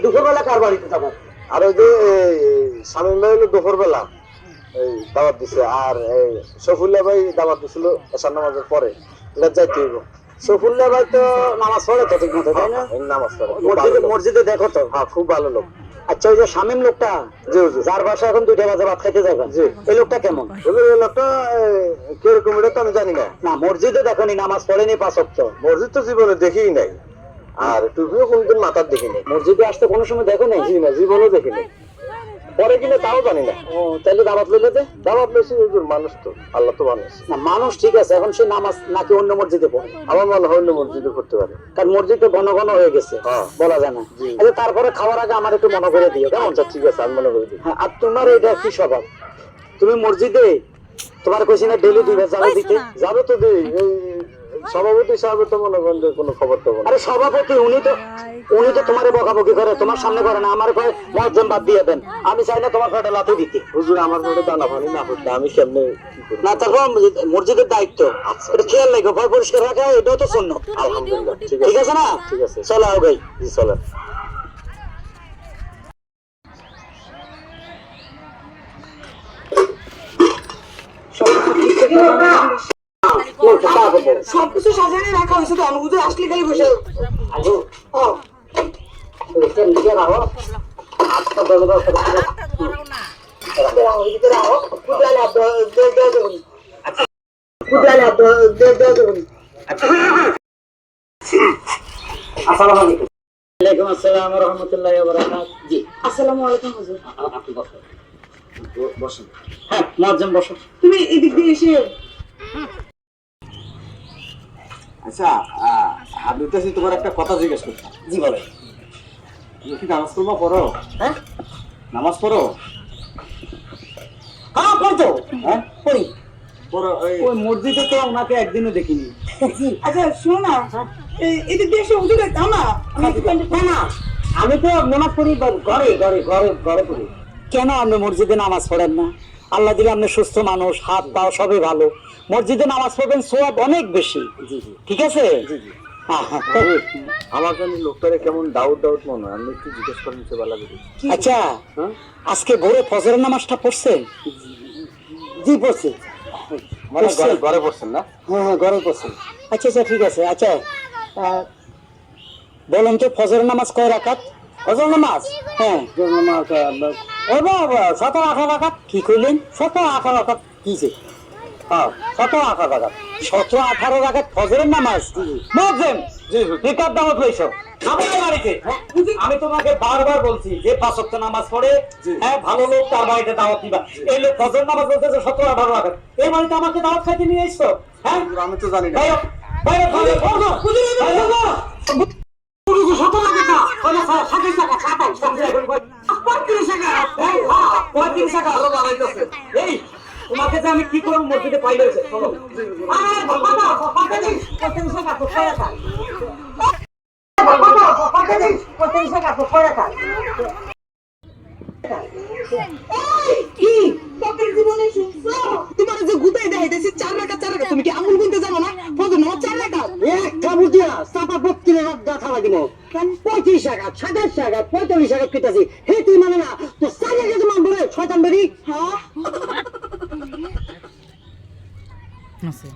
দুপুরবেলা কার বাড়িতে যাবো? আর ওই যে শামীম ভাই হলো দুপুরবেলা এই দাওয়াত দিছে, আর সফুল্লাহ ভাই দাওয়াত দিছিল এশার নামাজের পরে, এটা যাইতে হইব। সফুল্লাহ ভাই তো নামাজ পড়ে তো ঠিক মতো, তাই না? নামাজ পড়ে, মসজিদে দেখো তো। হ্যাঁ খুব ভালো লোক। আচ্ছা, ওই যে শামীম লোকটা জি হুজুর, যার বাসা এখন 2টা বাজে ভাত খাইতে যাবে, জি, এই লোকটা কেমন? এই লোকটা কিরকম এটা তো আমি জানি না। না, মসজিদে দেখনি, নামাজ পড়েনি 5 ওয়াক্ত। মসজিদ তো জীবনে দেখিই নাই, আর টুপিও কোনদিন মাথার দেখি নাই। মসজিদে আসতে কোনো সময় দেখো নাই? জি না, জীবনও দেখি নাই। পরে কিনা তাও জানি না। ও, তাহলে দাওয়াত লইলে দে। দাওয়াত লইছি হুজুর, মানুষ তো আল্লাহ তো মানুষ। না, মানুষ ঠিক আছে, এখন সে নামাজ নাকি অন্য মসজিদে পড়ে? আমার মনে হয় অন্য মসজিদে করতে পারে, কারণ মসজিদ তো ঘন ঘন হয়ে গেছে, হ্যাঁ বলা যায় না। জি। আচ্ছা, তারপরে খাওয়ার আগে আমার একটু মনে করে দিও, কেমন? আচ্ছা ঠিক আছে, আমি মনে করি দিই। হ্যাঁ, আর তোমার এটা কি স্বভাব? তুমি মসজিদে তোমার কইছি না ডেইলি 2 বার যাবে দিতে? যাবে তো দিই, এই সভাপতি সাহেব তো মনে করেন যে কোনো খবর তো বলে। আরে সভাপতি উনি তো তোমারে বকাবকি করে, তোমার সামনে করে না, আমার কয় মুয়াজ্জিন বাদ দিয়ে দেন। আমি চাই না তোমার পেটে লাথি দিতে। হুজুর আমার পেটে দানা পানি না হচ্ছে, আমি কেমনে কি করি? না, তারপর মসজিদের দায়িত্ব এটা খেয়াল রাখো, ভয় পরিষ্কার রাখা, এটাও তো সুন্নাত। আলহামদুলিল্লাহ ঠিক আছে না? ঠিক আছে, চলো আও ভাই। জি চলেন। সবকিছু সাজানো রাখা হয়েছে তো, অনুভূতি আসলে খালি বসে আজু ও এটা নিজে রাখো, আজকে বলে দাও সব কিছু। ভিতরে আও কুদলালে আব্দ দে দে দেবুন। আচ্ছা, কুদলালে আব্দ দে দে দেবুন। আসসালামু আলাইকুম। ওয়ালাইকুম আসসালাম ওয়া রাহমাতুল্লাহি ওয়া বারাকাতুহু। জি, আসসালামু আলাইকুম হুজুর। আপনি বসুন। বসুন। হ্যাঁ, মুয়াজ্জিন বসুন। তুমি এদিক দিয়ে এসে আচ্ছা, আমি তো তোমার একটা কথা জিজ্ঞেস করতাম। জি বলে। তুমি কি নামাজ পড়বা পড়ো? হ্যাঁ, নামাজ পড়ো? হ্যাঁ পড়তো। হ্যাঁ পড়ি। পড়ো। ওই মসজিদে তো ওনাকে একদিনও দেখিনি। আচ্ছা শোনো না, এদিক দিয়ে এসে হুজুর দাও না। না না, আমি তো নামাজ পড়ি ঘরে ঘরে ঘরে ঘরে পড়ি। কেন আপনি মসজিদে নামাজ পড়েন না? আল্লাহ দিলে আপনি সুস্থ মানুষ, হাত পা সবই ভালো, মসজিদে নামাজ পড়বেন, সওয়াব অনেক বেশি। জি জি ঠিক আছে? জি জি। হ্যাঁ হ্যাঁ। আমার জানি লোকটারে কেমন ডাউট ডাউট মনে হয়, আমি একটু জিজ্ঞেস করেন সে ভালো করে। আচ্ছা, হ্যাঁ আজকে ভোরে ফজরের নামাজটা পড়ছেন? জি পড়ছি। মানে ঘরে ঘরে পড়ছেন না? হ্যাঁ হ্যাঁ, ঘরে পড়ছেন। আচ্ছা আচ্ছা, ঠিক আছে। আচ্ছা, বলেন তো ফজরের নামাজ কয় রাকাত? ফজর নামাজ? হ্যাঁ, ও বাবা, 17-18 রাকাত। কি কইলেন? 17-18 রাকাত? কিছে? হ্যাঁ, 17-18 রাকাত। 17-18 রাকাত ফজরের নামাজ? মুয়াজ্জিন, জি রিকাব দাওয়াত লইছো আমার বাড়িতে। আমি তোমাকে বারবার বলছি যে 5 ওয়াক্ত নামাজ পড়ে, হ্যাঁ ভালো লোক, তার বাড়িতে দাওয়াত দিবা। এই লোক ফজর নামাজ বলতেছে 17-18 রাকাত, এই বাড়িতে আমাকে দাওয়াত খাইতে নিয়ে এসছো? হ্যাঁ, আমি তো জানি না। বাইরে বাইরে বাইরে পড়ো, বাইরে পড়ো। তোমাকে যে আমি কি করবো মসজিদে পাইলে শোনো। কি তোদের জীবনে শুনছো? তোমার যে গুতাই দেখাইতেছি 4 রাকাত 4 রাকাত, তুমি কি আঙ্গুল গুনতে জানো না? ফজর নামাজ 4 রাকাত। একটা বুঝিয়া চাপা বক্তি দেখা লাগি না। 35 টাকা 27 টাকা 45 টাকা কিতাছি, হে তুই মানে না তো সাইয়া গেছে মান বলে শয়তান বেরি। হ্যাঁ আছে